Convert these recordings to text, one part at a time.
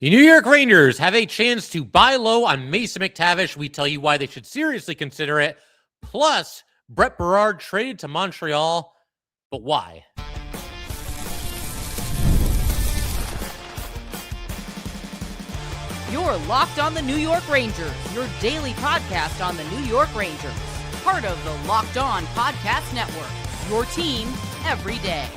The New York Rangers have a chance to buy low on Mason McTavish. We tell you why they should seriously consider it. Plus, Berard traded to Montreal, but why? You're Locked on the New York Rangers, your daily podcast on the New York Rangers. Part of the Locked On Podcast Network, your team every day.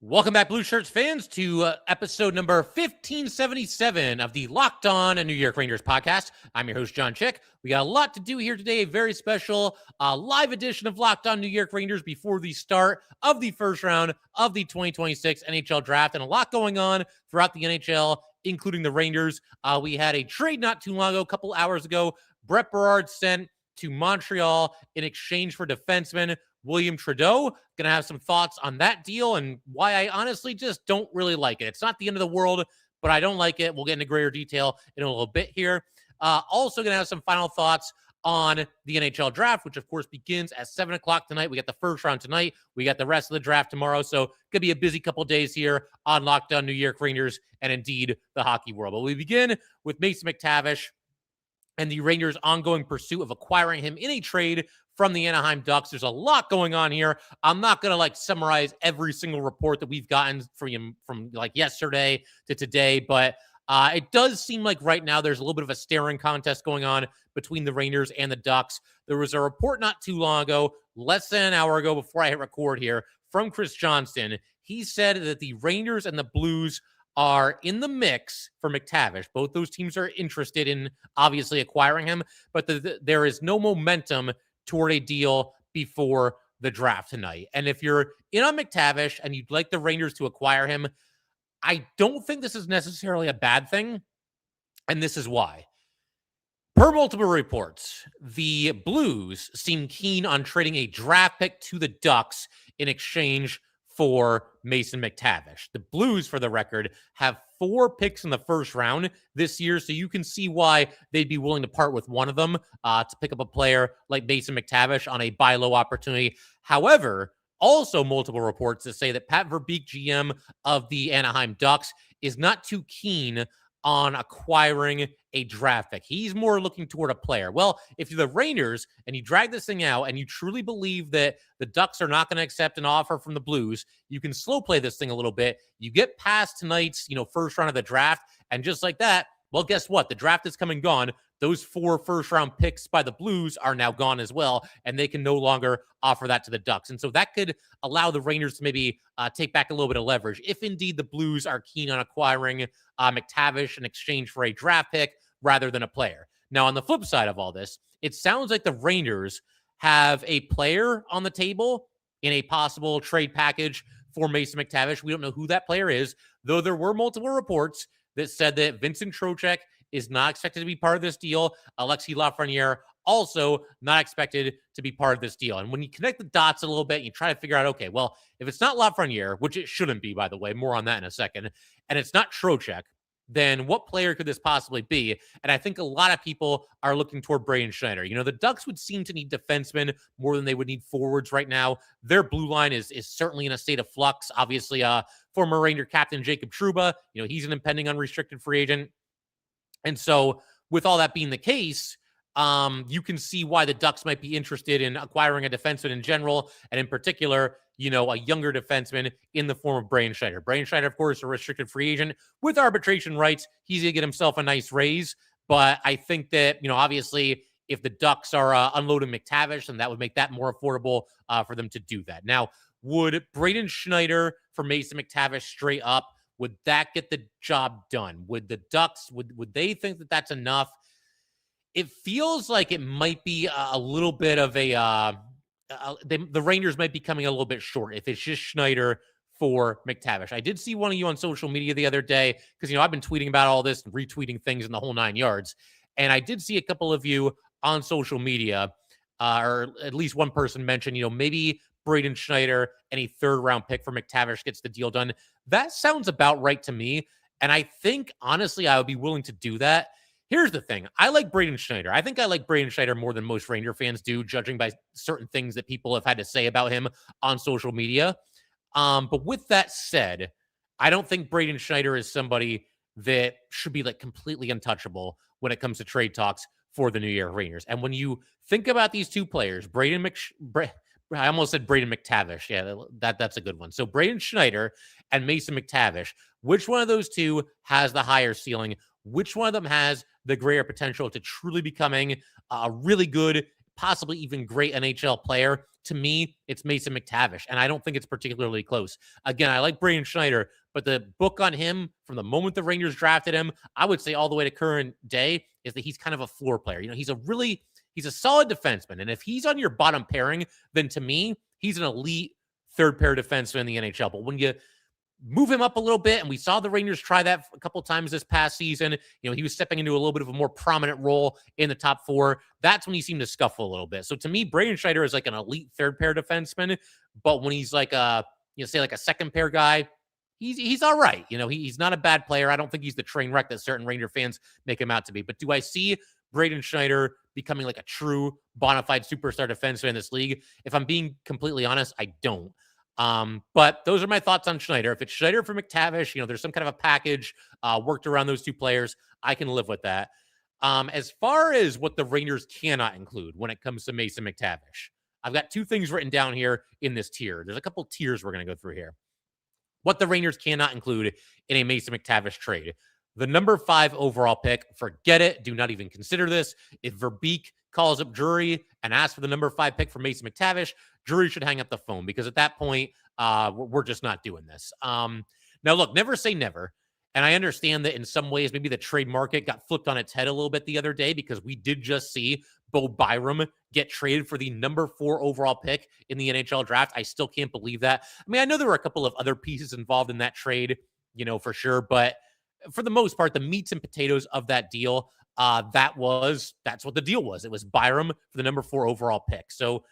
Welcome back, Blue Shirts fans, to episode number 1577 of the Locked On New York Rangers podcast. I'm your host, John Chick. We got a lot to do here today, a very special live edition of Locked On New York Rangers before the start of the first round of the 2026 NHL Draft, and a lot going on throughout the NHL, including the Rangers. We had a trade not too long ago, a couple hours ago. Berard sent to Montreal in exchange for defenseman William Trudeau. Going to have some thoughts on that deal and why I honestly just don't really like it. It's not the end of the world, but I don't like it. We'll get into greater detail in a little bit here. Also going to have some final thoughts on the NHL draft, which of course begins at 7 o'clock tonight. We got the first round tonight. We got the rest of the draft tomorrow. So could be a busy couple days here on Locked On New York Rangers and indeed the hockey world. But we begin with Mason McTavish and the Rangers' ongoing pursuit of acquiring him in a trade from the Anaheim Ducks. There's a lot going on here. I'm not going to summarize every single report that we've gotten from yesterday to today, but it does seem like right now there's a little bit of a staring contest going on between the Rangers and the Ducks. There was a report not too long ago, less than an hour ago before I hit record here, from Chris Johnston. He said that the Rangers and the Blues are in the mix for McTavish. Both those teams are interested in obviously acquiring him, but there is no momentum toward a deal before the draft tonight. And if you're in on McTavish and you'd like the Rangers to acquire him, I don't think this is necessarily a bad thing. And this is why. Per multiple reports, the Blues seem keen on trading a draft pick to the Ducks in exchange for Mason McTavish. The Blues, for the record, have 4 picks in the first round this year, so you can see why they'd be willing to part with one of them to pick up a player like Mason McTavish on a buy low opportunity. However, also multiple reports that say that Pat Verbeek, GM of the Anaheim Ducks, is not too keen on acquiring a draft pick. He's more looking toward a player. Well, if you're the Rangers and you drag this thing out and you truly believe that the Ducks are not going to accept an offer from the Blues, you can slow play this thing a little bit. You get past tonight's, first round of the draft, and just like that, well, guess what? The draft is come and gone. Those 4 first-round picks by the Blues are now gone as well, and they can no longer offer that to the Ducks. And so that could allow the Rangers to maybe take back a little bit of leverage if indeed the Blues are keen on acquiring McTavish in exchange for a draft pick rather than a player. Now, on the flip side of all this, it sounds like the Rangers have a player on the table in a possible trade package for Mason McTavish. We don't know who that player is, though there were multiple reports that said that Vincent Trocheck is not expected to be part of this deal. Alexis Lafreniere also not expected to be part of this deal. And when you connect the dots a little bit, you try to figure out, okay, well, if it's not Lafreniere, which it shouldn't be, by the way, more on that in a second, and it's not Trocheck, then what player could this possibly be? And I think a lot of people are looking toward Braden Schneider. The Ducks would seem to need defensemen more than they would need forwards right now. Their blue line is certainly in a state of flux. Obviously, former Ranger captain Jacob Trouba, he's an impending unrestricted free agent. And so with all that being the case, you can see why the Ducks might be interested in acquiring a defenseman in general, and in particular, a younger defenseman in the form of Braden Schneider. Braden Schneider, of course, a restricted free agent with arbitration rights. He's going to get himself a nice raise. But I think that, obviously, if the Ducks are unloading McTavish, then that would make that more affordable for them to do that. Now, would Braden Schneider for Mason McTavish straight up, would that get the job done? Would the Ducks, would they think that that's enough? It feels like it might be a little bit of the Rangers might be coming a little bit short if it's just Schneider for McTavish. I did see one of you on social media the other day because, I've been tweeting about all this and retweeting things in the whole 9 yards. And I did see a couple of you on social media, or at least one person mentioned, maybe Braden Schneider and a 3rd-round pick for McTavish gets the deal done. That sounds about right to me. And I think, honestly, I would be willing to do that. Here's the thing. I like Braden Schneider. I think I like Braden Schneider more than most Ranger fans do, judging by certain things that people have had to say about him on social media. But with that said, I don't think Braden Schneider is somebody that should be like completely untouchable when it comes to trade talks for the New York Rangers. And when you think about these two players, I almost said Braden McTavish. Yeah, that's a good one. So Braden Schneider and Mason McTavish, which one of those two has the higher ceiling? Which one of them has the greater potential to truly becoming a really good, possibly even great NHL player? To me, it's Mason McTavish, and I don't think it's particularly close. Again, I like Braden Schneider, but the book on him from the moment the Rangers drafted him, I would say all the way to current day, is that he's kind of a floor player. He's a solid defenseman, and if he's on your bottom pairing, then to me, he's an elite third pair defenseman in the NHL. But when you move him up a little bit, and we saw the Rangers try that a couple times this past season. He was stepping into a little bit of a more prominent role in the top four. That's when he seemed to scuffle a little bit. So to me, Braden Schneider is like an elite third pair defenseman, but when he's like say like a second pair guy, he's all right. He's not a bad player. I don't think he's the train wreck that certain Ranger fans make him out to be. But do I see Braden Schneider becoming like a true bona fide superstar defenseman in this league? If I'm being completely honest, I don't. But those are my thoughts on Schneider. If it's Schneider for McTavish, there's some kind of a package worked around those two players. I can live with that. As far as what the Rangers cannot include when it comes to Mason McTavish, I've got two things written down here in this tier. There's a couple tiers we're going to go through here. What the Rangers cannot include in a Mason McTavish trade. The number 5 overall pick, forget it. Do not even consider this. If Verbeek calls up Drury and asks for the number 5 pick for Mason McTavish, Drury should hang up the phone, because at that point, we're just not doing this. Now, look, never say never. And I understand that in some ways, maybe the trade market got flipped on its head a little bit the other day, because we did just see Bo Byram get traded for the number 4 overall pick in the NHL draft. I still can't believe that. I mean, I know there were a couple of other pieces involved in that trade, for sure. But for the most part, the meats and potatoes of that deal, that's what the deal was. It was Byram for the number 4 overall pick. So,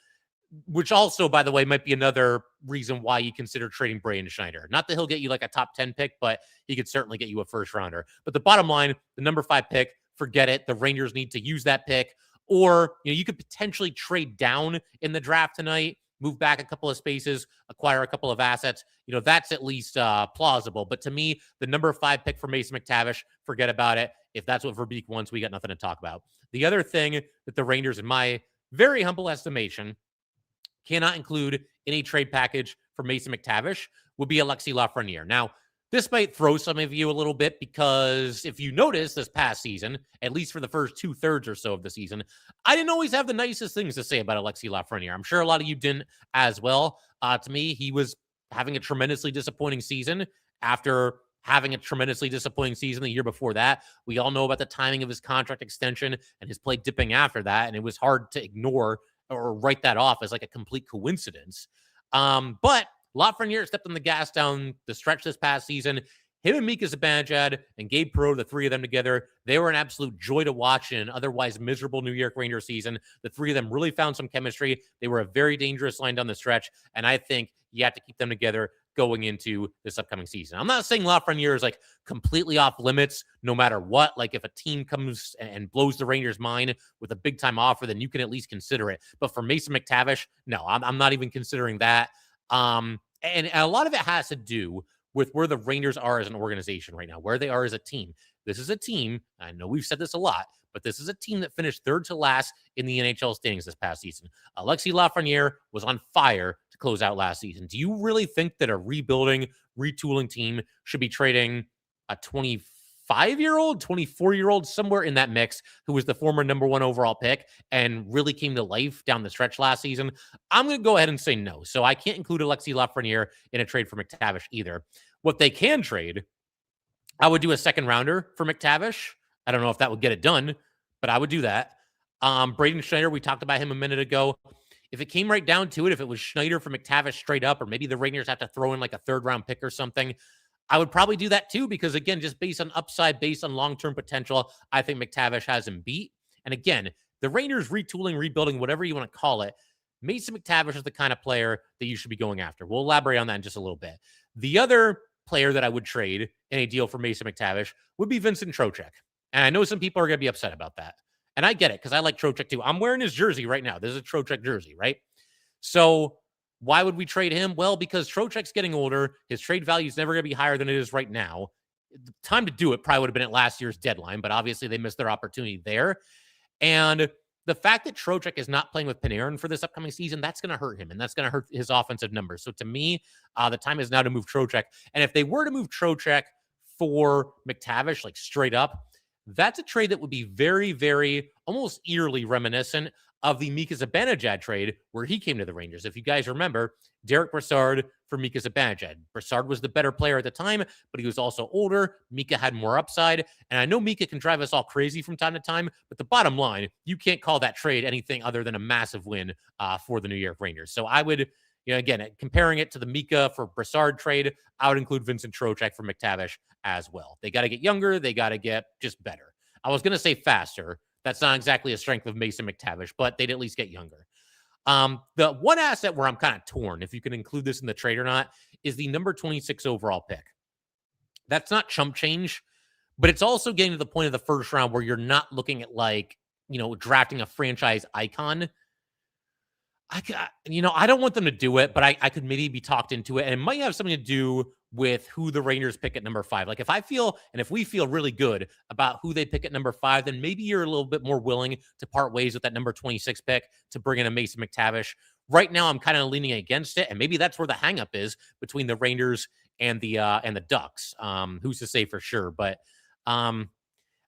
which also, by the way, might be another reason why you consider trading Braden Schneider. Not that he'll get you like a top 10 pick, but he could certainly get you a first rounder. But the bottom line, the number 5 pick, forget it. The Rangers need to use that pick. Or, you could potentially trade down in the draft tonight, move back a couple of spaces, acquire a couple of assets. That's at least plausible. But to me, the number 5 pick for Mason McTavish, forget about it. If that's what Verbeek wants, we got nothing to talk about. The other thing that the Rangers, in my very humble estimation, cannot include in a trade package for Mason McTavish would be Alexis Lafreniere. Now, this might throw some of you a little bit, because if you notice this past season, at least for the first 2/3 or so of the season, I didn't always have the nicest things to say about Alexis Lafreniere. I'm sure a lot of you didn't as well. To me, he was having a tremendously disappointing season after having a tremendously disappointing season the year before that. We all know about the timing of his contract extension and his play dipping after that, and it was hard to ignore or write that off as like a complete coincidence. But Lafreniere stepped on the gas down the stretch this past season. Him and Mika Zibanejad and Gabe Perreault, the three of them together, they were an absolute joy to watch in an otherwise miserable New York Rangers season. The three of them really found some chemistry. They were a very dangerous line down the stretch, and I think you have to keep them together going into this upcoming season. I'm not saying Lafreniere is like completely off limits no matter what. Like if a team comes and blows the Rangers' mind with a big time offer, then you can at least consider it. But for Mason McTavish, no, I'm not even considering that. And a lot of it has to do with where the Rangers are as an organization right now, where they are as a team. This is a team, I know we've said this a lot, but this is a team that finished 3rd to last in the NHL standings this past season. Alexis Lafreniere was on fire to close out last season. Do you really think that a rebuilding, retooling team should be trading a 25-year-old, 24-year-old, somewhere in that mix, who was the former number 1 overall pick and really came to life down the stretch last season? I'm going to go ahead and say no. So I can't include Alexis Lafreniere in a trade for McTavish either. What they can trade, I would do a second rounder for McTavish. I don't know if that would get it done, but I would do that. Braden Schneider, we talked about him a minute ago. If it came right down to it, if it was Schneider for McTavish straight up, or maybe the Rangers have to throw in like a 3rd round pick or something, I would probably do that too, because again, just based on upside, based on long-term potential, I think McTavish has him beat. And again, the Rangers retooling, rebuilding, whatever you want to call it, Mason McTavish is the kind of player that you should be going after. We'll elaborate on that in just a little bit. The other player that I would trade in a deal for Mason McTavish would be Vincent Trocheck. And I know some people are going to be upset about that. And I get it, because I like Trocheck too. I'm wearing his jersey right now. This is a Trocheck jersey, right? So Why would we trade him? Well, because Trocheck's getting older. His trade value is never going to be higher than it is right now. The time to do it probably would have been at last year's deadline, but obviously they missed their opportunity there. And the fact that Trocheck is not playing with Panarin for this upcoming season, that's going to hurt him, and that's going to hurt his offensive numbers. So to me, the time is now to move Trocheck. And if they were to move Trocheck for McTavish, like straight up, that's a trade that would be very, very almost eerily reminiscent of the Mika Zibanejad trade where he came to the Rangers. If you guys remember, Derek Brassard for Mika Zibanejad. Brassard was the better player at the time, but he was also older. Mika had more upside. And I know Mika can drive us all crazy from time to time, but the bottom line, you can't call that trade anything other than a massive win for the New York Rangers. So I would, again, comparing it to the Mika for Brassard trade, I would include Vincent Trocheck for McTavish as well. They got to get younger. They got to get just better. I was going to say faster. That's not exactly a strength of Mason McTavish, but they'd at least get younger. The one asset where I'm kind of torn, if you can include this in the trade or not, is the number 26 overall pick. That's not chump change, but it's also getting to the point of the first round where you're not looking at drafting a franchise icon. I don't want them to do it, but I could maybe be talked into it, and it might have something to do with who the Rangers pick at number 5. Like if we feel really good about who they pick at number 5, then maybe you're a little bit more willing to part ways with that number 26 pick to bring in a Mason McTavish. Right now, I'm kind of leaning against it, and maybe that's where the hangup is between the Rangers and the Ducks. Who's to say for sure? But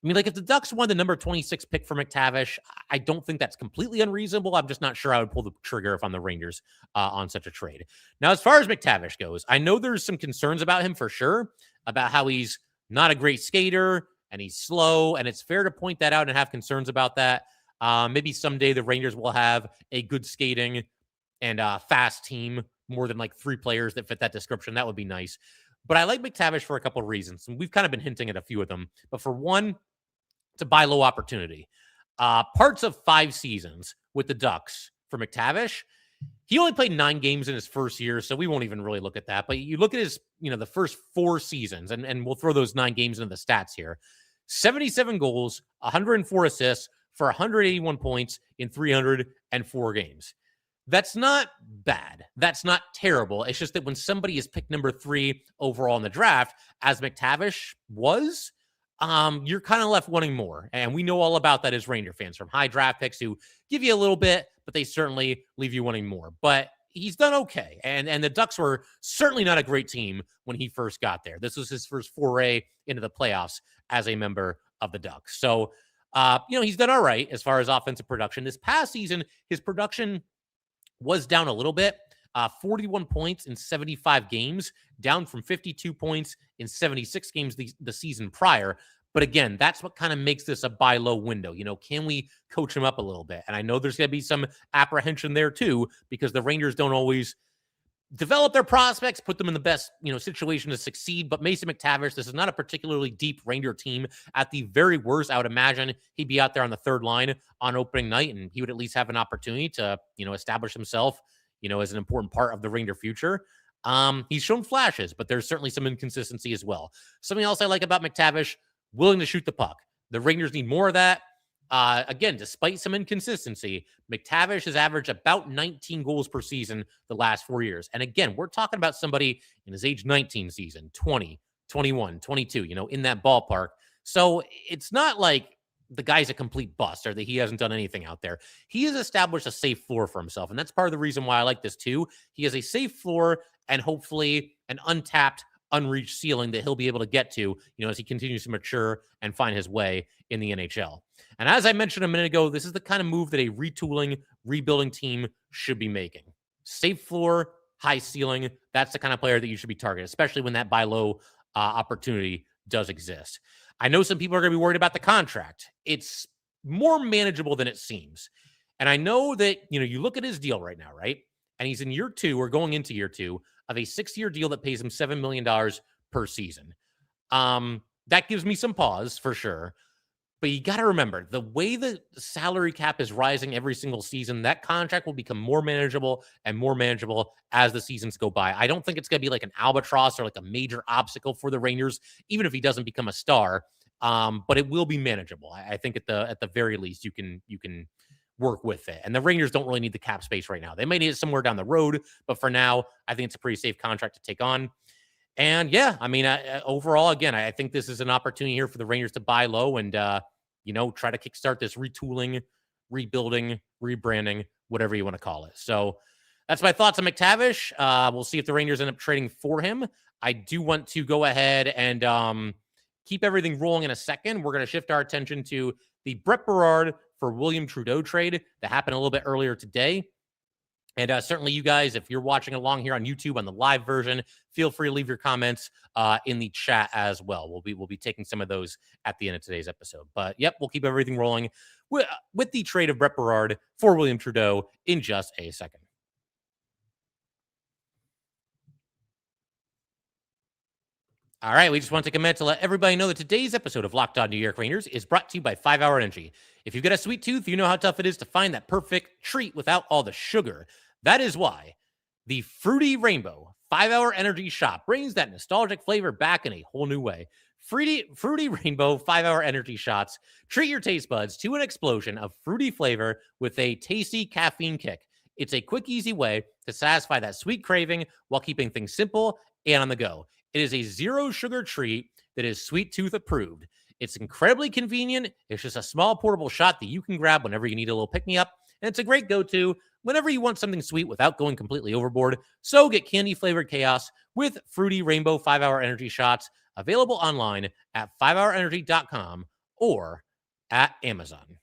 if the Ducks won the number 26 pick for McTavish, I don't think that's completely unreasonable. I'm just not sure I would pull the trigger if I'm the Rangers on such a trade. Now, as far as McTavish goes, I know there's some concerns about him for sure, about how he's not a great skater and he's slow, and it's fair to point that out and have concerns about that. Maybe someday the Rangers will have a good skating and fast team, more than like 3 players that fit that description. That would be nice. But I like McTavish for a couple of reasons, and we've kind of been hinting at a few of them. But for one, to buy low opportunity. Parts of 5 seasons with the Ducks for McTavish. He only played 9 games in his first year, so we won't even really look at that. But you look at his, the first 4 seasons, and we'll throw those 9 games into the stats here. 77 goals, 104 assists for 181 points in 304 games. That's not bad. That's not terrible. It's just that when somebody is picked number 3 overall in the draft, as McTavish was, you're kind of left wanting more. And we know all about that as Ranger fans, from high draft picks who give you a little bit, but they certainly leave you wanting more. But he's done okay. And the Ducks were certainly not a great team when he first got there. This was his first foray into the playoffs as a member of the Ducks. So, he's done all right as far as offensive production. This past season, his production was down a little bit. 41 points in 75 games, down from 52 points in 76 games the season prior. But again, that's what kind of makes this a buy low window. Can we coach him up a little bit? And I know there's going to be some apprehension there too, because the Rangers don't always develop their prospects, put them in the best, situation to succeed. But Mason McTavish, this is not a particularly deep Ranger team. At the very worst, I would imagine he'd be out there on the third line on opening night, and he would at least have an opportunity to, establish himself, as an important part of the Ranger future. He's shown flashes, but there's certainly some inconsistency as well. Something else I like about McTavish, willing to shoot the puck. The Rangers need more of that. Again, despite some inconsistency, McTavish has averaged about 19 goals per season the last 4 years. And again, we're talking about somebody in his age 19 season, 20, 21, 22, in that ballpark. So it's not like the guy's a complete bust or that he hasn't done anything out there. He has established a safe floor for himself. And that's part of the reason why I like this too. He has a safe floor and hopefully an untapped, unreached ceiling that he'll be able to get to, as he continues to mature and find his way in the NHL. And as I mentioned a minute ago, this is the kind of move that a retooling, rebuilding team should be making. Safe floor, high ceiling. That's the kind of player that you should be targeting, especially when that buy low opportunity does exist. I know some people are going to be worried about the contract. It's more manageable than it seems. And I know that, you look at his deal right now, right? And he's in year 2 or going into year 2 of a 6-year deal that pays him $7 million per season. That gives me some pause for sure. But you got to remember, the way the salary cap is rising every single season, that contract will become more manageable and more manageable as the seasons go by. I don't think it's going to be like an albatross or like a major obstacle for the Rangers, even if he doesn't become a star. But it will be manageable. I think at the very least, you can work with it. And the Rangers don't really need the cap space right now. They may need it somewhere down the road, but for now, I think it's a pretty safe contract to take on. And yeah, I mean, overall, again, I think this is an opportunity here for the Rangers to buy low and, try to kickstart this retooling, rebuilding, rebranding, whatever you want to call it. So that's my thoughts on McTavish. We'll see if the Rangers end up trading for him. I do want to go ahead and keep everything rolling in a second. We're going to shift our attention to the Brett Berard for William Trudeau trade that happened a little bit earlier today. And certainly you guys, if you're watching along here on YouTube on the live version, feel free to leave your comments in the chat as well. We'll be taking some of those at the end of today's episode. But yep, we'll keep everything rolling with the trade of Brett Berard for William Trudeau in just a second. All right, we just want to take a minute to let everybody know that today's episode of Locked On New York Rangers is brought to you by 5 Hour Energy. If you've got a sweet tooth, you know how tough it is to find that perfect treat without all the sugar. That is why the Fruity Rainbow 5 Hour Energy shot brings that nostalgic flavor back in a whole new way. Fruity Rainbow 5 Hour Energy shots treat your taste buds to an explosion of fruity flavor with a tasty caffeine kick. It's a quick, easy way to satisfy that sweet craving while keeping things simple and on the go. It is a zero sugar treat that is sweet tooth approved. It's incredibly convenient. It's just a small portable shot that you can grab whenever you need a little pick-me-up. And it's a great go-to whenever you want something sweet without going completely overboard. So get candy-flavored chaos with Fruity Rainbow 5 Hour Energy shots, available online at 5hourenergy.com or at Amazon.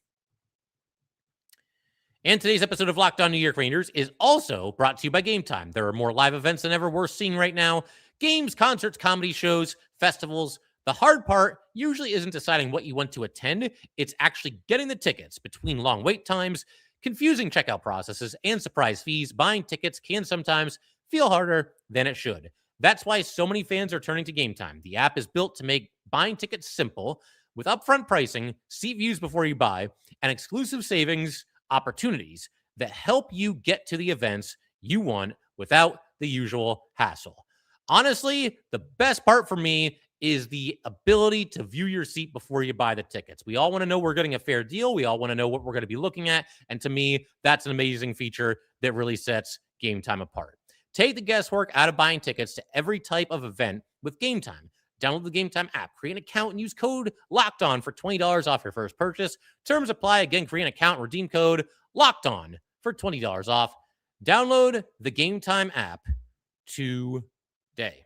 And today's episode of Locked On New York Rangers is also brought to you by Gametime. There are more live events than ever we're seeing right now. Games, concerts, comedy shows, festivals. The hard part usually isn't deciding what you want to attend. It's actually getting the tickets. Between long wait times, confusing checkout processes, and surprise fees, buying tickets can sometimes feel harder than it should. That's why so many fans are turning to Gametime. The app is built to make buying tickets simple with upfront pricing, seat views before you buy, and exclusive savings opportunities that help you get to the events you want without the usual hassle. Honestly, the best part for me is the ability to view your seat before you buy the tickets. We all want to know we're getting a fair deal. We all want to know what we're going to be looking at. And to me, that's an amazing feature that really sets Gametime apart. Take the guesswork out of buying tickets to every type of event with Gametime. Download the Gametime app, create an account, and use code LOCKEDON for $20 off your first purchase. Terms apply. Again, create an account, redeem code LOCKEDON for $20 off. Download the Gametime app today.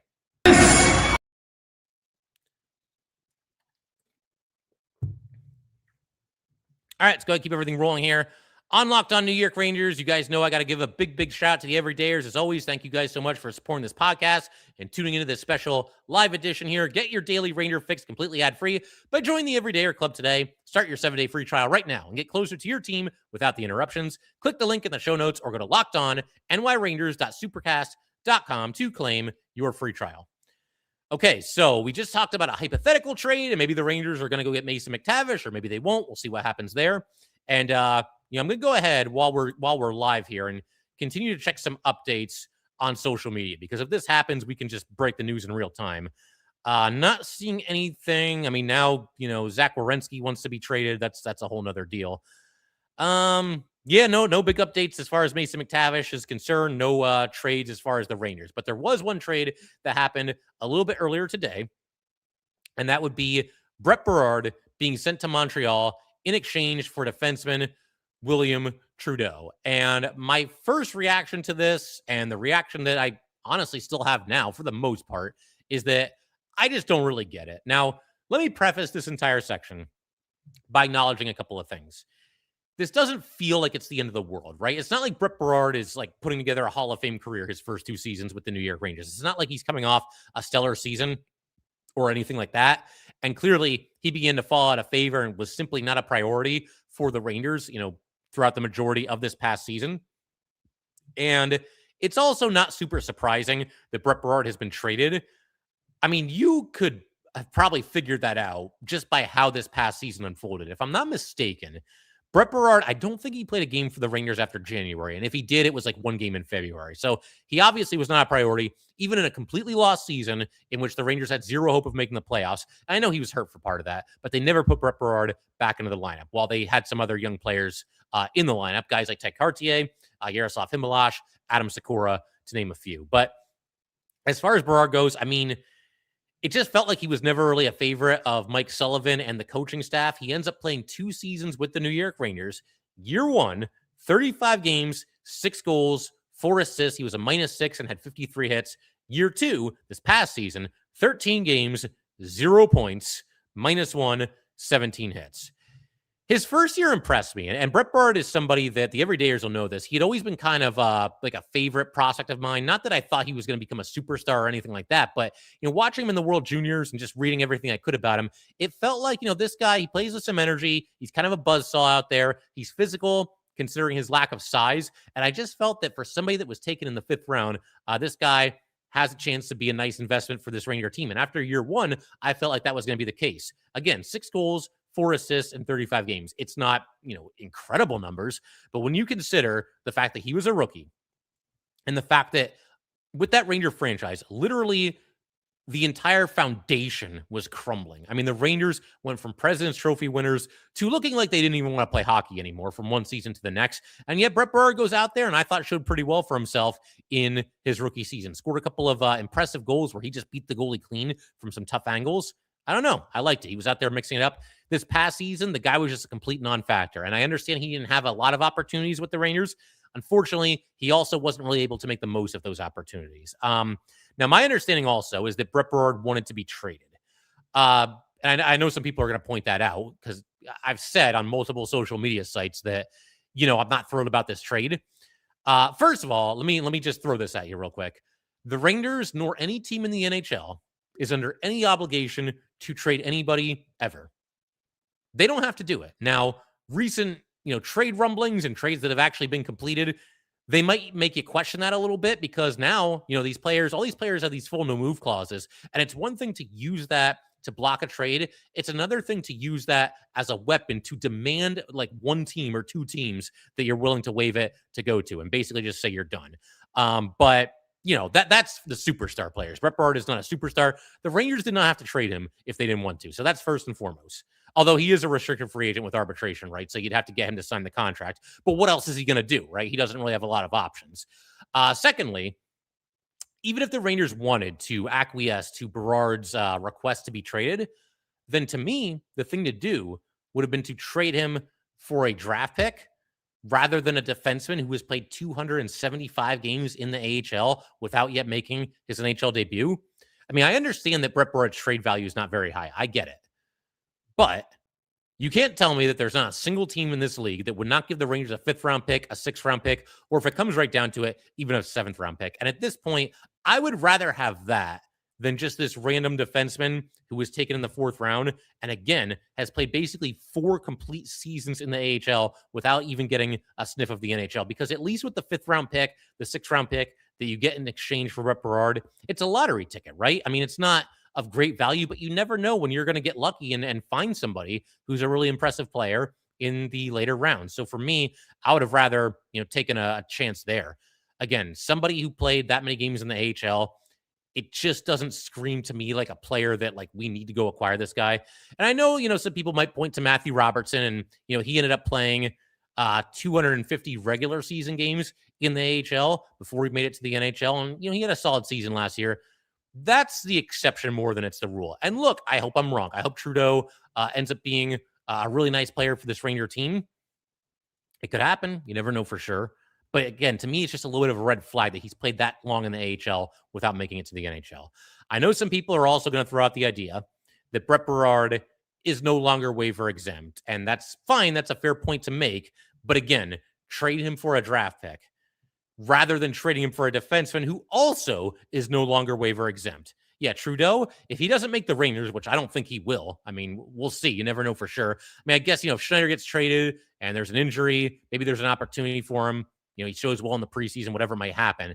All right, let's go ahead and keep everything rolling here. On Locked On New York Rangers, you guys know I got to give a big shout out to the everydayers. As always, thank you guys so much for supporting this podcast and tuning into this special live edition here. Get your daily Ranger fix completely ad-free by joining the Everydayer Club today. Start your 7-day free trial right now and get closer to your team without the interruptions. Click the link in the show notes or go to LockedOnNYRangers.supercast.com to claim your free trial. Okay, so we just talked about a hypothetical trade, and maybe the Rangers are going to go get Mason McTavish, or maybe they won't. We'll see what happens there. And I'm going to go ahead while we're live here and continue to check some updates on social media, because if this happens, we can just break the news in real time. Not seeing anything. I mean, now Zach Werenski wants to be traded. That's a whole nother deal. Yeah, no big updates as far as Mason McTavish is concerned. No trades as far as the Rangers. But there was one trade that happened a little bit earlier today, and that would be Brett Berard being sent to Montreal in exchange for defenseman William Trudeau. And my first reaction to this, and the reaction that I honestly still have now for the most part, is that I just don't really get it. Now, let me preface this entire section by acknowledging a couple of things. This doesn't feel like it's the end of the world, right? It's not like Brett Berard is like putting together a Hall of Fame career his first 2 seasons with the New York Rangers. It's not like he's coming off a stellar season or anything like that. And clearly he began to fall out of favor and was simply not a priority for the Rangers, throughout the majority of this past season. And it's also not super surprising that Brett Berard has been traded. I mean, you could have probably figured that out just by how this past season unfolded. If I'm not mistaken, Brett Berard, I don't think he played a game for the Rangers after January. And if he did, it was like one game in February. So he obviously was not a priority, even in a completely lost season in which the Rangers had zero hope of making the playoffs. And I know he was hurt for part of that, but they never put Brett Berard back into the lineup while they had some other young players in the lineup. Guys like Ted Cartier, Yaroslav Himalash, Adam Sakura, to name a few. But as far as Berard goes, I mean, it just felt like he was never really a favorite of Mike Sullivan and the coaching staff. He ends up playing 2 seasons with the New York Rangers. Year 1, 35 games, 6 goals, 4 assists. He was a -6 and had 53 hits. Year 2, this past season, 13 games, 0 points, -1, 17 hits. His first year impressed me, and Brett Berard is somebody that the everydayers will know this. He'd always been kind of like a favorite prospect of mine. Not that I thought he was going to become a superstar or anything like that, but watching him in the World Juniors and just reading everything I could about him, it felt like this guy, he plays with some energy. He's kind of a buzzsaw out there. He's physical, considering his lack of size, and I just felt that for somebody that was taken in the 5th round, this guy has a chance to be a nice investment for this Ranger team. And after year 1, I felt like that was going to be the case. Again, 6 goals, 4 assists in 35 games. It's not, incredible numbers, but when you consider the fact that he was a rookie and the fact that with that Ranger franchise, literally the entire foundation was crumbling. I mean, the Rangers went from President's Trophy winners to looking like they didn't even want to play hockey anymore from one season to the next. And yet Brett Berard goes out there and I thought showed pretty well for himself in his rookie season. Scored a couple of impressive goals where he just beat the goalie clean from some tough angles. I don't know. I liked it. He was out there mixing it up. This past season, the guy was just a complete non-factor. And I understand he didn't have a lot of opportunities with the Rangers. Unfortunately, he also wasn't really able to make the most of those opportunities. Now, my understanding also is that Brett Berard wanted to be traded. And I know some people are going to point that out because I've said on multiple social media sites that, I'm not thrilled about this trade. First of all, let me just throw this at you real quick. The Rangers, nor any team in the NHL, is under any obligation to trade anybody ever. They don't have to do it. Now, recent, trade rumblings and trades that have actually been completed, they might make you question that a little bit because now, all these players have these full no move clauses. And it's one thing to use that to block a trade. It's another thing to use that as a weapon to demand like one team or 2 teams that you're willing to waive it to go to and basically just say you're done. But that's the superstar players. Brett Berard is not a superstar. The Rangers did not have to trade him if they didn't want to. So that's first and foremost. Although he is a restricted free agent with arbitration, right? So you'd have to get him to sign the contract. But what else is he going to do, right? He doesn't really have a lot of options. Secondly, even if the Rangers wanted to acquiesce to Berard's request to be traded, then to me, the thing to do would have been to trade him for a draft pick rather than a defenseman who has played 275 games in the AHL without yet making his NHL debut. I mean, I understand that Brett Berard's trade value is not very high. I get it. But you can't tell me that there's not a single team in this league that would not give the Rangers a 5th round pick, a 6th round pick, or if it comes right down to it, even a 7th round pick. And at this point, I would rather have that than just this random defenseman who was taken in the 4th round and again has played basically 4 complete seasons in the AHL without even getting a sniff of the NHL. Because at least with the 5th round pick, the 6th round pick that you get in exchange for Brett Berard, it's a lottery ticket, right? I mean, it's not of great value, but you never know when you're going to get lucky and find somebody who's a really impressive player in the later rounds. So for me, I would have rather, taken a chance there. Again, somebody who played that many games in the AHL, it just doesn't scream to me like a player that like we need to go acquire this guy. And I know, some people might point to Matthew Robertson and, he ended up playing 250 regular season games in the AHL before he made it to the NHL. And, he had a solid season last year. That's the exception more than it's the rule. And look, I hope I'm wrong. I hope Trudeau ends up being a really nice player for this Ranger team. It could happen. You never know for sure. But again, to me, it's just a little bit of a red flag that he's played that long in the AHL without making it to the NHL. I know some people are also going to throw out the idea that Brett Berard is no longer waiver exempt. And that's fine. That's a fair point to make. But again, trade him for a draft pick rather than trading him for a defenseman who also is no longer waiver exempt. Yeah, Trudeau, if he doesn't make the Rangers, which I don't think he will, I mean, we'll see. You never know for sure. I mean, I guess, if Schneider gets traded and there's an injury, maybe there's an opportunity for him. He shows well in the preseason, whatever might happen.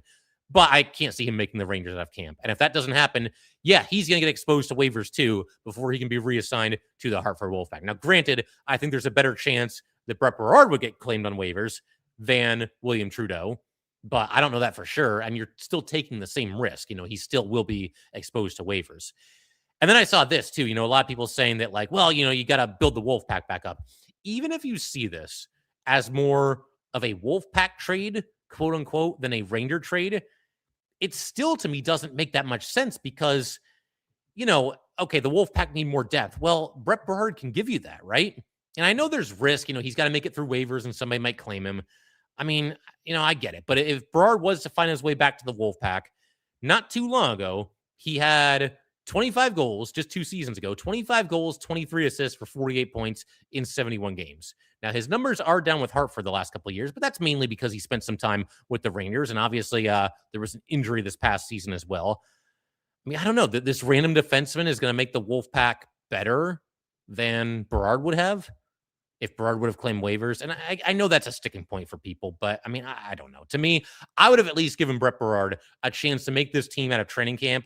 But I can't see him making the Rangers out of camp. And if that doesn't happen, yeah, he's going to get exposed to waivers too before he can be reassigned to the Hartford Wolfpack. Now, granted, I think there's a better chance that Brett Berard would get claimed on waivers than William Trudeau. But I don't know that for sure. And you're still taking the same risk. He still will be exposed to waivers. And then I saw this too. A lot of people saying that like, well, you got to build the Wolfpack back up. Even if you see this as more of a Wolfpack trade, quote unquote, than a Ranger trade, it still to me doesn't make that much sense because, okay, the Wolfpack need more depth. Well, Brett Berard can give you that, right? And I know there's risk. He's got to make it through waivers and somebody might claim him. I mean, I get it. But if Berard was to find his way back to the Wolfpack, not too long ago, he had 25 goals just 2 seasons ago, 25 goals, 23 assists for 48 points in 71 games. Now, his numbers are down with Hartford the last couple of years, but that's mainly because he spent some time with the Rangers. And obviously, there was an injury this past season as well. I mean, I don't know. This random defenseman is going to make the Wolfpack better than Berard would have if Berard would have claimed waivers. And I know that's a sticking point for people, but I mean, I don't know. To me, I would have at least given Brett Berard a chance to make this team out of training camp,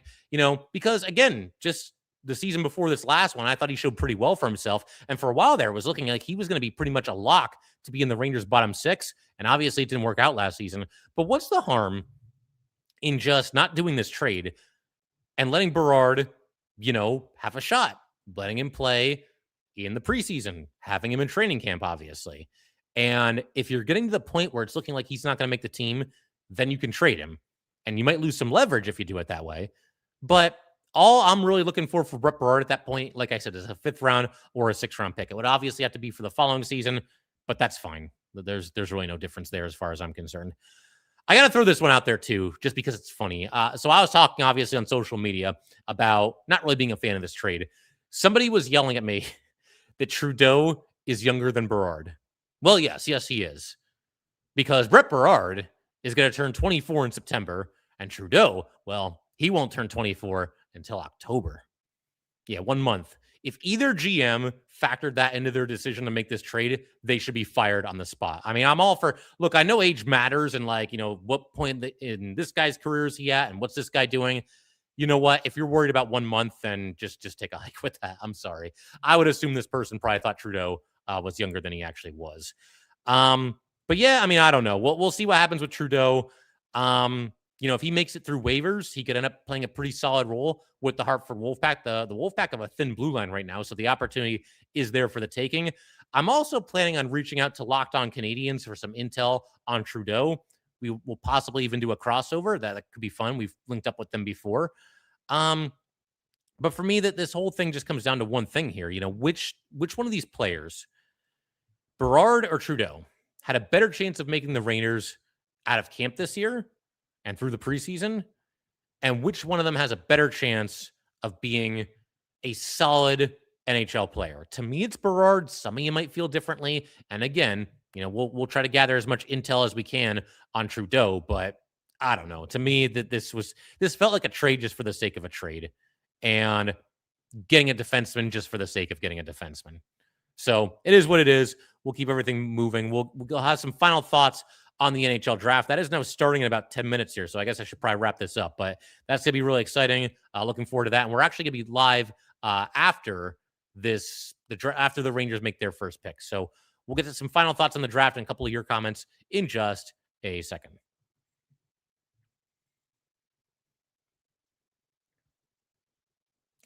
because again, just the season before this last one, I thought he showed pretty well for himself. And for a while there, it was looking like he was going to be pretty much a lock to be in the Rangers' bottom 6. And obviously it didn't work out last season. But what's the harm in just not doing this trade and letting Berard, have a shot, letting him play in the preseason, having him in training camp, obviously. And if you're getting to the point where it's looking like he's not going to make the team, then you can trade him. And you might lose some leverage if you do it that way. But all I'm really looking for Brett Berard at that point, like I said, is a 5th round or a 6th round pick. It would obviously have to be for the following season, but that's fine. There's really no difference there as far as I'm concerned. I got to throw this one out there too, just because it's funny. So I was talking obviously on social media about not really being a fan of this trade. Somebody was yelling at me that Trudeau is younger than Berard. Well, yes, he is. Because Brett Berard is going to turn 24 in September, and Trudeau, well, he won't turn 24 until October. Yeah, 1 month. If either GM factored that into their decision to make this trade, they should be fired on the spot. I mean, I'm all for, look, I know age matters and what point in this guy's career is he at and what's this guy doing? You know what? If you're worried about 1 month, then just take a hike with that. I'm sorry. I would assume this person probably thought Trudeau was younger than he actually was. But yeah, I mean, I don't know. We'll see what happens with Trudeau. If he makes it through waivers, he could end up playing a pretty solid role with the Hartford Wolfpack. The Wolfpack have a thin blue line right now, so the opportunity is there for the taking. I'm also planning on reaching out to Locked On Canadians for some intel on Trudeau. We will possibly even do a crossover. That could be fun. We've linked up with them before. But for me, that this whole thing just comes down to one thing here. Which one of these players, Berard or Trudeau, had a better chance of making the Rangers out of camp this year and through the preseason? And which one of them has a better chance of being a solid NHL player? To me, it's Berard. Some of you might feel differently. And again, we'll try to gather as much intel as we can on Trudeau, but I don't know. To me, this felt like a trade just for the sake of a trade and getting a defenseman just for the sake of getting a defenseman. So it is what it is. We'll keep everything moving. We'll have some final thoughts on the NHL draft. That is now starting in about 10 minutes here, so I guess I should probably wrap this up, but that's going to be really exciting. Looking forward to that. And we're actually going to be live after after the Rangers make their first pick. So we'll get to some final thoughts on the draft and a couple of your comments in just a second.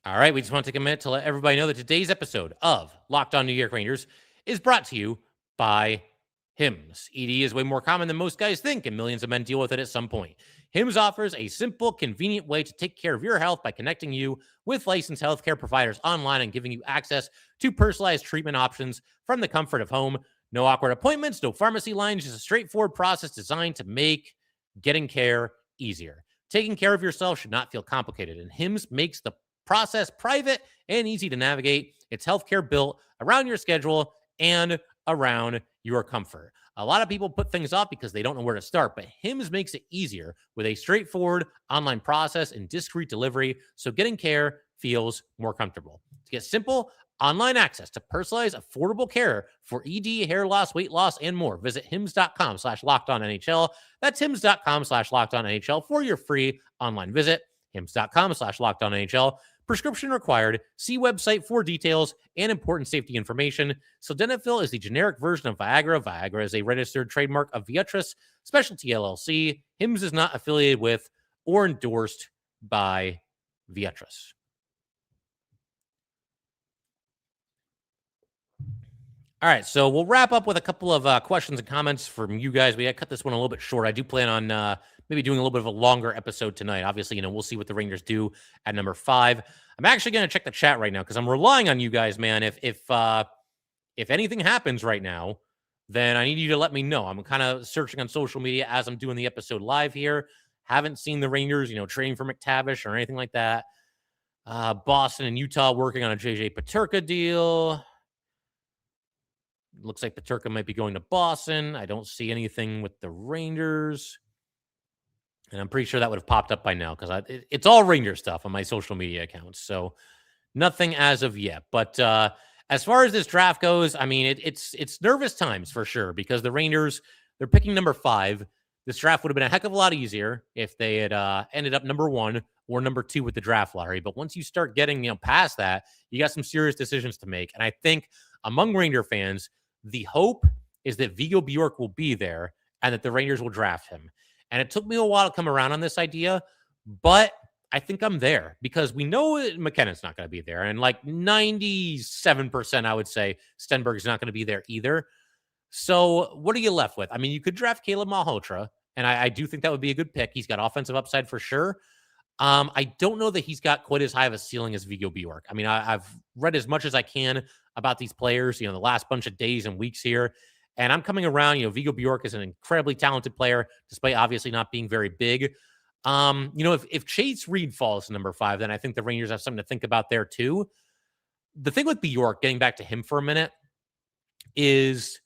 All right, we just want to take a minute to let everybody know that today's episode of Locked On New York Rangers is brought to you by Hims. ED is way more common than most guys think, and millions of men deal with it at some point. Hims offers a simple, convenient way to take care of your health by connecting you with licensed healthcare providers online and giving you access to personalized treatment options from the comfort of home. No awkward appointments, no pharmacy lines, just a straightforward process designed to make getting care easier. Taking care of yourself should not feel complicated, and Hims makes the process private and easy to navigate. It's healthcare built around your schedule and around your comfort. A lot of people put things off because they don't know where to start, but Hims makes it easier with a straightforward online process and discreet delivery, so getting care feels more comfortable. To get simple online access to personalized, affordable care for ED, hair loss, weight loss, and more, visit hims.com/lockedonnhl. That's hims.com/lockedonnhl for your free online visit. hims.com/lockedonnhl. Prescription required. See website for details and important safety information. Sildenafil is the generic version of Viagra. Viagra is a registered trademark of Viatris Specialty LLC. Hims is not affiliated with or endorsed by Viatris. All right, so we'll wrap up with a couple of questions and comments from you guys. We cut this one a little bit short. I do plan on maybe doing a little bit of a longer episode tonight. Obviously, we'll see what the Rangers do at number 5. I'm actually going to check the chat right now because I'm relying on you guys, man. If anything happens right now, then I need you to let me know. I'm kind of searching on social media as I'm doing the episode live here. Haven't seen the Rangers, trading for McTavish or anything like that. Boston and Utah working on a JJ Peterka deal. Looks like Peterka might be going to Boston. I don't see anything with the Rangers. And I'm pretty sure that would have popped up by now because it's all Ranger stuff on my social media accounts. So nothing as of yet. But as far as this draft goes, I mean, it's nervous times for sure because the Rangers, they're picking number 5. This draft would have been a heck of a lot easier if they had ended up number 1 or number 2 with the draft lottery. But once you start getting past that, you got some serious decisions to make. And I think among Ranger fans, the hope is that Viggo Bjork will be there and that the Rangers will draft him. And it took me a while to come around on this idea, but I think I'm there because we know McKinnon's not going to be there. And like 97%, I would say Stenberg's not going to be there either. So what are you left with? I mean, you could draft Caleb Malhotra, and I do think that would be a good pick. He's got offensive upside for sure. I don't know that he's got quite as high of a ceiling as Viggo Bjork. I mean, I've read as much as I can about these players, the last bunch of days and weeks here. And I'm coming around, Viggo Bjork is an incredibly talented player, despite obviously not being very big. If Chase Reed falls to number 5, then I think the Rangers have something to think about there too. The thing with Bjork, getting back to him for a minute, is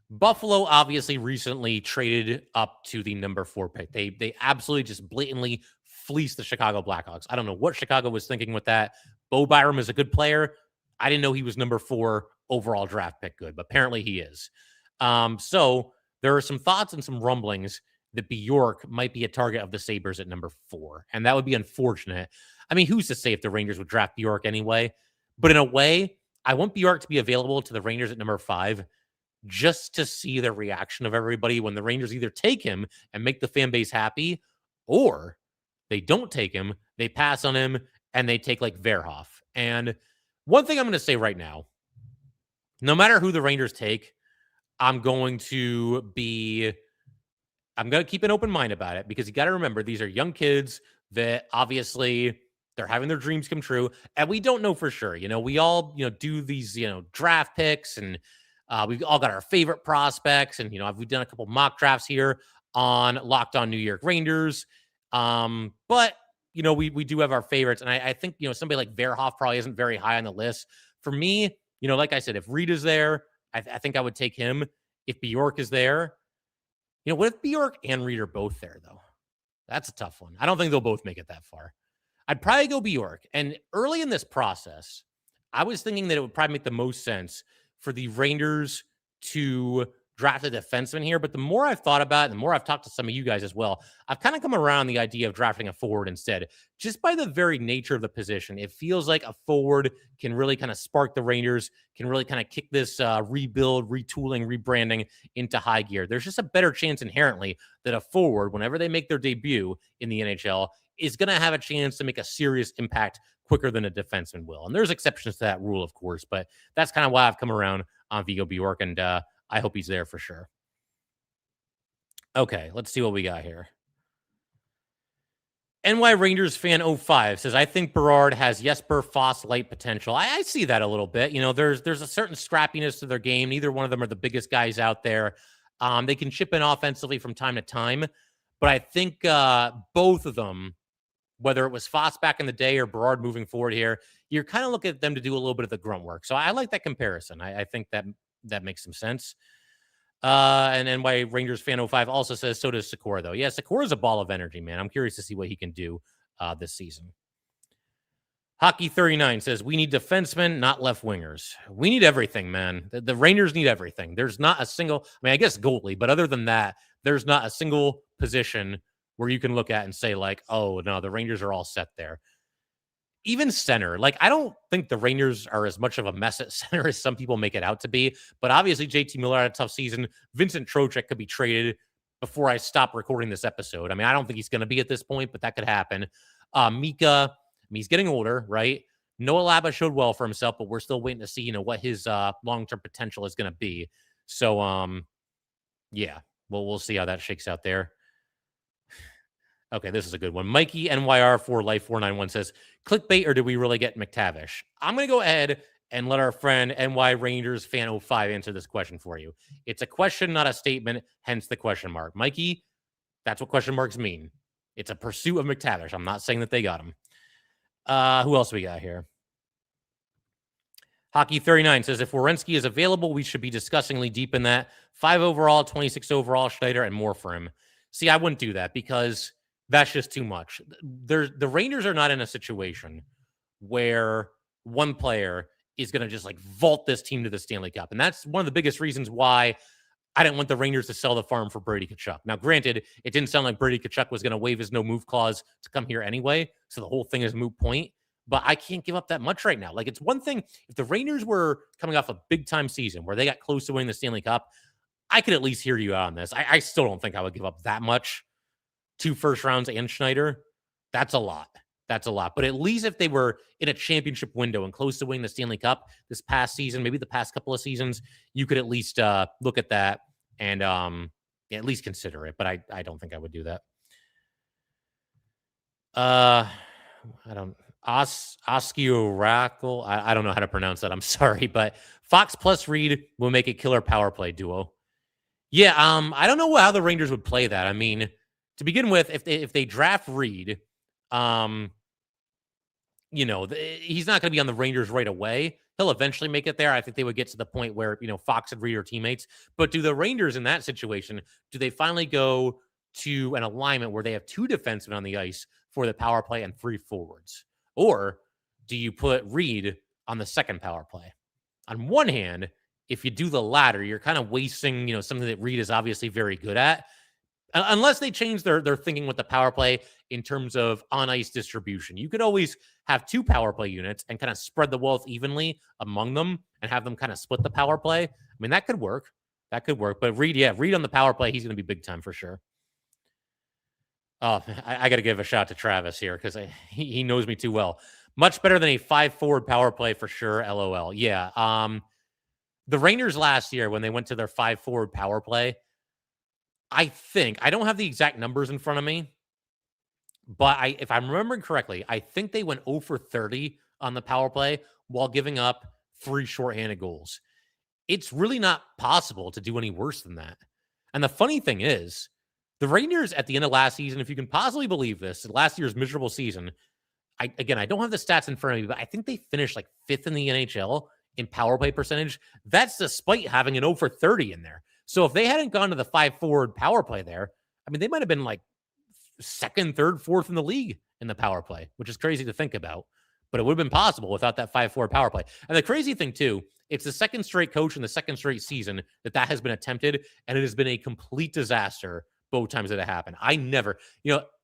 Buffalo obviously recently traded up to the number 4 pick. They absolutely just blatantly fleeced the Chicago Blackhawks. I don't know what Chicago was thinking with that. Bo Byram is a good player. I didn't know he was number 4 overall draft pick good, but apparently he is. So there are some thoughts and some rumblings that Bjork might be a target of the Sabres at number 4, and that would be unfortunate. I mean, who's to say if the Rangers would draft Bjork anyway? But in a way, I want Bjork to be available to the Rangers at number 5 just to see the reaction of everybody when the Rangers either take him and make the fan base happy, or they don't take him, they pass on him, and they take like Verhoff. And one thing I'm going to say right now, no matter who the Rangers take, I'm going to keep an open mind about it because you got to remember these are young kids that obviously they're having their dreams come true. And we don't know for sure. We all, do these, draft picks and we've all got our favorite prospects. And, we've done a couple mock drafts here on Locked On New York Rangers. But, we do have our favorites. And I think, somebody like Verhoff probably isn't very high on the list. For me, like I said, if Reed is there, I think I would take him. If Bjork is there, what if Bjork and Reed are both there, though? That's a tough one. I don't think they'll both make it that far. I'd probably go Bjork. And early in this process, I was thinking that it would probably make the most sense for the Rangers to draft a defenseman here. But the more I've thought about it, the more I've talked to some of you guys as well, I've kind of come around the idea of drafting a forward instead. Just by the very nature of the position, it feels like a forward can really kind of spark the Rangers, can really kind of kick this rebuild, retooling, rebranding into high gear. There's just a better chance inherently that a forward, whenever they make their debut in the NHL, is going to have a chance to make a serious impact quicker than a defenseman will. And there's exceptions to that rule, of course, but that's kind of why I've come around on Viggo Bjork, and I hope he's there for sure. Okay, let's see what we got here. NY Rangers fan 05 says, I think Berard has Jesper Foss light potential. I see that a little bit. There's a certain scrappiness to their game. Neither one of them are the biggest guys out there. They can chip in offensively from time to time, but I think both of them, whether it was Foss back in the day or Berard moving forward here, you're kind of looking at them to do a little bit of the grunt work. So I like that comparison. I think that makes some sense. And NY Rangers fan 05 also says, so does Sikora, though. Yeah, Sikora is a ball of energy, man. I'm curious to see what he can do this season. Hockey 39 says, we need defensemen, not left wingers. We need everything, man. The Rangers need everything. There's not a single, I guess goalie, but other than that, there's not a single position where you can look at and say like, oh, no, the Rangers are all set there. Even center, I don't think the Rangers are as much of a mess at center as some people make it out to be. But obviously, JT Miller had a tough season. Vincent Trocheck could be traded before I stop recording this episode. I don't think he's going to be at this point, but that could happen. Mika, he's getting older, right? Noah Laba showed well for himself, but we're still waiting to see, what his long-term potential is going to be. So, yeah, we'll see how that shakes out there. Okay, this is a good one. Mikey NYR for Life 491 says, clickbait or do we really get McTavish? I'm going to go ahead and let our friend NY Rangers fan 05 answer this question for you. It's a question, not a statement, hence the question mark. Mikey, that's what question marks mean. It's a pursuit of McTavish. I'm not saying that they got him. Who else we got here? Hockey 39 says, if Werenski is available, we should be disgustingly deep in that. 5 overall, 26 overall, Schneider, and more for him. See, I wouldn't do that because that's just too much. The Rangers are not in a situation where one player is going to just vault this team to the Stanley Cup. And that's one of the biggest reasons why I didn't want the Rangers to sell the farm for Brady Tkachuk. Now, granted, it didn't sound like Brady Tkachuk was going to waive his no-move clause to come here anyway, so the whole thing is moot point. But I can't give up that much right now. It's one thing, if the Rangers were coming off a big-time season where they got close to winning the Stanley Cup, I could at least hear you out on this. I still don't think I would give up that much. 2 first rounds and Schneider. That's a lot. That's a lot. But at least if they were in a championship window and close to winning the Stanley Cup this past season, maybe the past couple of seasons, you could at least look at that and at least consider it. But I don't think I would do that. I don't. Oskioracle. I don't know how to pronounce that. I'm sorry. But Fox plus Reed will make a killer power play duo. Yeah, I don't know how the Rangers would play that. I mean, to begin with, if they draft Reed, he's not going to be on the Rangers right away. He'll eventually make it there. I think they would get to the point where, Fox and Reed are teammates. But do the Rangers in that situation, do they finally go to an alignment where they have 2 defensemen on the ice for the power play and 3 forwards? Or do you put Reed on the second power play? On one hand, if you do the latter, you're kind of wasting, something that Reed is obviously very good at. Unless they change their thinking with the power play in terms of on-ice distribution. You could always have 2 power play units and kind of spread the wealth evenly among them and have them kind of split the power play. I mean, that could work. That could work. But Reed on the power play, he's going to be big time for sure. Oh, I got to give a shout to Travis here because he knows me too well. Much better than a 5-forward power play for sure, LOL. Yeah. The Rangers last year, when they went to their 5-forward power play, I don't have the exact numbers in front of me, but if I'm remembering correctly, I think they went 0 for 30 on the power play while giving up 3 shorthanded goals. It's really not possible to do any worse than that. And the funny thing is, the Rangers at the end of last season, if you can possibly believe this, last year's miserable season, I don't have the stats in front of me, but I think they finished 5th in the NHL in power play percentage. That's despite having an 0 for 30 in there. So if they hadn't gone to the 5-forward power play there, I mean, they might have been 2nd, 3rd, 4th in the league in the power play, which is crazy to think about. But it would have been possible without that 5-forward power play. And the crazy thing, too, it's the second straight coach in the second straight season that has been attempted, and it has been a complete disaster both times that it happened. I never,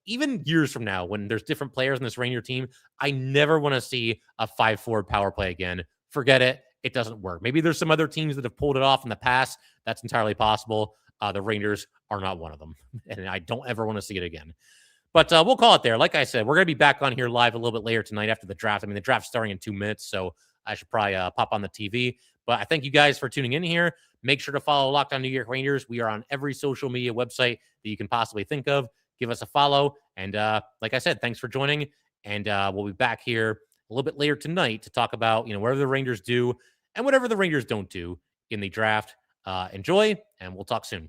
even years from now, when there's different players in this Ranger team, I never want to see a 5-forward power play again. Forget it. It doesn't work. Maybe there's some other teams that have pulled it off in the past. That's entirely possible. The Rangers are not one of them. And I don't ever want to see it again. But we'll call it there. Like I said, we're going to be back on here live a little bit later tonight after the draft. I mean, the draft's starting in 2 minutes, so I should probably pop on the TV. But I thank you guys for tuning in here. Make sure to follow Locked On New York Rangers. We are on every social media website that you can possibly think of. Give us a follow. And like I said, thanks for joining. And we'll be back here a little bit later tonight to talk about, whatever the Rangers do and whatever the Rangers don't do in the draft. Enjoy, and we'll talk soon.